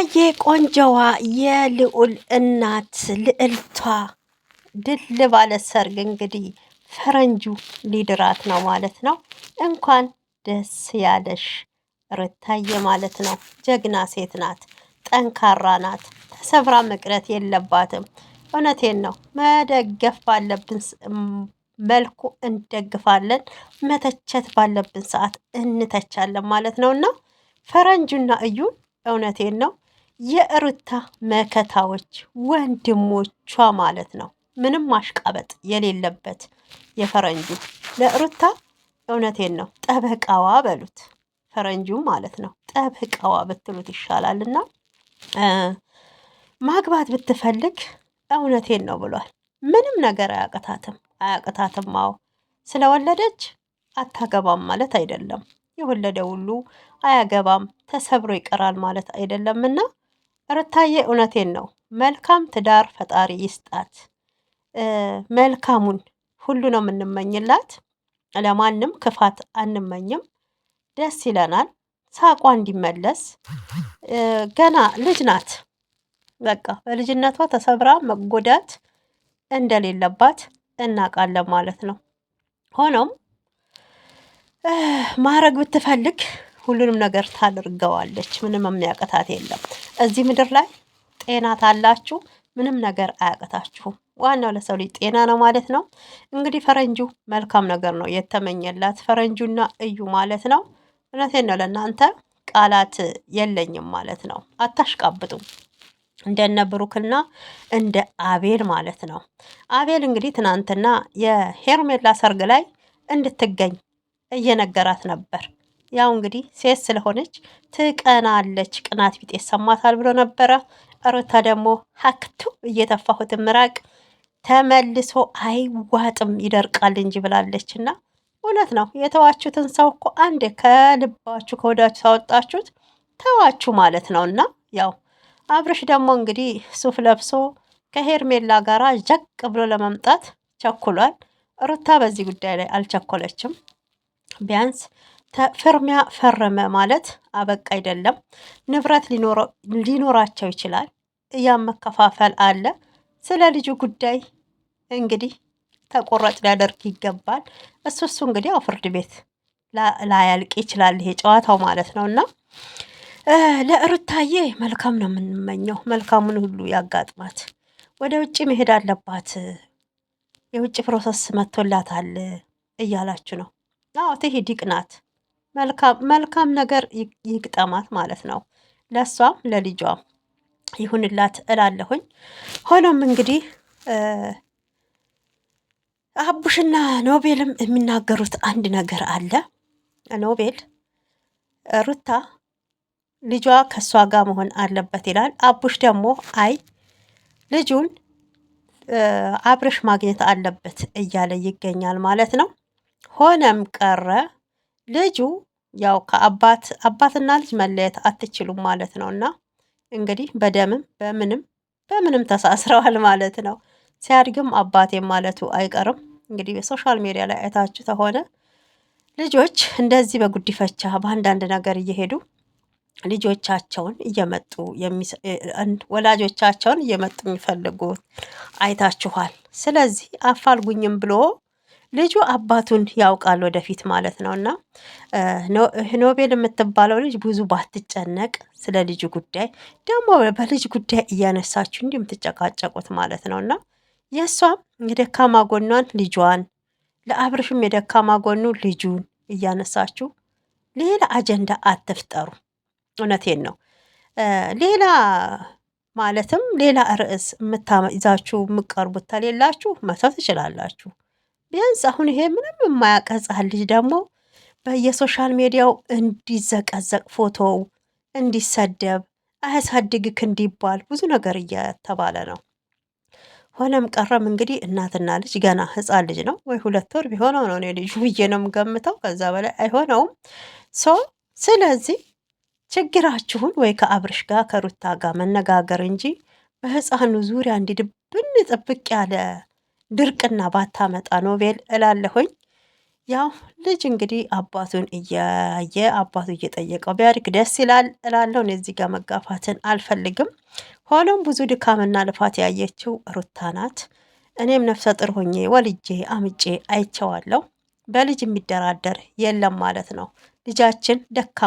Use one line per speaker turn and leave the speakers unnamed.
ሩታዬ ቆንጆዋ የልዑል እናት ልዕልቷ ድል ባለ ሰርግ እንግዲህ ፈረንጁ ሊድራት ነው ማለት ነው። እንኳን ደስ ያለሽ ሩታዬ ማለት ነው። ጀግና ሴት ናት፣ ጠንካራ ናት፣ ተሰብራ መቅረት የለባትም። እውነቴን ነው። መደገፍ ባለብን መልኩ እንደግፋለን፣ መተቸት ባለብን ሰዓት እንተቻለን ማለት ነው እና ፈረንጁና እዩን እውነቴን ነው የሩታ መከታዎች ወንድሞቿ ማለት ነው። ምንም ማሽቃበጥ የሌለበት የፈረንጁ ለሩታ እውነቴን ነው ጠበቃዋ በሉት፣ ፈረንጁ ማለት ነው ጠበቃዋ ብትሉት ይሻላልና ማግባት ብትፈልግ እውነቴን ነው ብሏል። ምንም ነገር አያቅታትም። አዎ ስለወለደች አታገባም ማለት አይደለም። የወለደ ሁሉ አያገባም ተሰብሮ ይቀራል ማለት አይደለምና ሩታዬ እውነቴን ነው መልካም ትዳር ፈጣሪ ይስጣት። መልካሙን ሁሉ ነው የምንመኝላት። ለማንም ክፋት አንመኝም። ደስ ይለናል ሳቋ እንዲመለስ። ገና ልጅ ናት። በቃ በልጅነቷ ተሰብራ መጎዳት እንደሌለባት እናውቃለን ማለት ነው። ሆኖም ማረግ ብትፈልግ ሁሉንም ነገር ታደርገዋለች። ምንም የሚያቅታት የለም። እዚህ ምድር ላይ ጤና ታላችሁ ምንም ነገር አያቅታችሁም። ዋናው ለሰው ልጅ ጤና ነው ማለት ነው። እንግዲህ ፈረንጁ መልካም ነገር ነው የተመኘላት፣ ፈረንጁና እዩ ማለት ነው። እውነቴን ነው ለእናንተ ቃላት የለኝም ማለት ነው። አታሽቃብጡም እንደነ ብሩክና እንደ አቤል ማለት ነው። አቤል እንግዲህ ትናንትና የሄርሜላ ሰርግ ላይ እንድትገኝ እየነገራት ነበር። ያው እንግዲህ ሴት ስለሆነች ትቀናለች፣ ቅናት ቢጤ ይሰማታል ብሎ ነበረ። ሩታ ደግሞ ሀክቱ እየተፋሁት ምራቅ ተመልሶ አይዋጥም ይደርቃል እንጂ ብላለች። እና እውነት ነው። የተዋችሁትን ሰው እኮ አንድ ከልባችሁ ከወዳችሁ ሳወጣችሁት ተዋችሁ ማለት ነው። እና ያው አብርሽ ደግሞ እንግዲህ ሱፍ ለብሶ ከሄርሜላ ጋር ጀቅ ብሎ ለመምጣት ቸኩሏል። ሩታ በዚህ ጉዳይ ላይ አልቸኮለችም። ቢያንስ ፍርሚያ ፈረመ ማለት አበቃ አይደለም። ንብረት ሊኖራቸው ይችላል። ያም መከፋፈል አለ። ስለ ልጁ ጉዳይ እንግዲህ ተቆራጭ ሊያደርግ ይገባል። እሱ እንግዲህ ያው ፍርድ ቤት ላያልቅ ይችላል ይሄ ጨዋታው ማለት ነው። እና ለሩታዬ መልካም ነው የምንመኘው። መልካሙን ሁሉ ያጋጥማት። ወደ ውጭ መሄድ አለባት፣ የውጭ ፕሮሰስ መጥቶላታል እያላችሁ ነው። አዎ ትሄድ፣ ይቅናት፣ መልካም ነገር ይግጠማት ማለት ነው። ለእሷም ለልጇም ይሁንላት እላለሁኝ። ሆኖም እንግዲህ አቡሽና ኖቤልም የሚናገሩት አንድ ነገር አለ። ኖቤል ሩታ ልጇ ከእሷ ጋር መሆን አለበት ይላል። አቡሽ ደግሞ አይ ልጁን አብርሽ ማግኘት አለበት እያለ ይገኛል ማለት ነው። ሆነም ቀረ ልጁ ያው አባትና ልጅ መለየት አትችሉም ማለት ነው። እና እንግዲህ በደምም በምንም ተሳስረዋል ማለት ነው። ሲያድግም አባቴም ማለቱ አይቀርም። እንግዲህ በሶሻል ሚዲያ ላይ አይታችሁ ተሆነ ልጆች እንደዚህ በጉዲፈቻ በአንዳንድ ነገር እየሄዱ ልጆቻቸውን እየመጡ ወላጆቻቸውን እየመጡ የሚፈልጉት አይታችኋል። ስለዚህ አፋልጉኝም ብሎ ልጁ አባቱን ያውቃል ወደፊት ማለት ነው። እና ኖቤል የምትባለው ልጅ ብዙ ባትጨነቅ ስለ ልጁ ጉዳይ ደግሞ በልጅ ጉዳይ እያነሳችሁ እንዲህ የምትጨቃጨቁት ማለት ነው። እና የእሷም የደካማ ጎኗን ልጇን፣ ለአብርሽም የደካማ ጎኑ ልጁን እያነሳችሁ ሌላ አጀንዳ አትፍጠሩ። እውነቴን ነው። ሌላ ማለትም ሌላ ርዕስ ይዛችሁ የምቀርቡት ተሌላችሁ መተው ትችላላችሁ። ቢያንስ አሁን ይሄ ምንም የማያውቅ ሕፃን ልጅ ደግሞ በየሶሻል ሚዲያው እንዲዘቀዘቅ ፎቶው እንዲሰደብ አያሳድግክ እንዲባል ብዙ ነገር እየተባለ ነው። ሆነም ቀረም እንግዲህ እናትና ልጅ ገና ሕፃን ልጅ ነው ወይ 2 ወር ቢሆነው ነው እኔ ልጁ ብዬ ነው የምገምተው። ከዛ በላይ አይሆነውም። ስለዚህ ችግራችሁን ወይ ከአብርሽ ጋር ከሩታ ጋር መነጋገር እንጂ በሕፃኑ ዙሪያ እንዲድብን ጥብቅ ያለ ድርቅና ባታመጣ ኖቤል እላለሁኝ። ያው ልጅ እንግዲህ አባቱን እያየ አባቱ እየጠየቀው ቢያድግ ደስ ይላል እላለሁ። እኔ እዚህ ጋር መጋፋትን አልፈልግም። ሆኖም ብዙ ድካምና ልፋት ያየችው ሩታ ናት። እኔም ነፍሰ ጡር ሆኜ ወልጄ አምጬ አይቼዋለሁ። በልጅ የሚደራደር የለም ማለት ነው። ልጃችን ደካ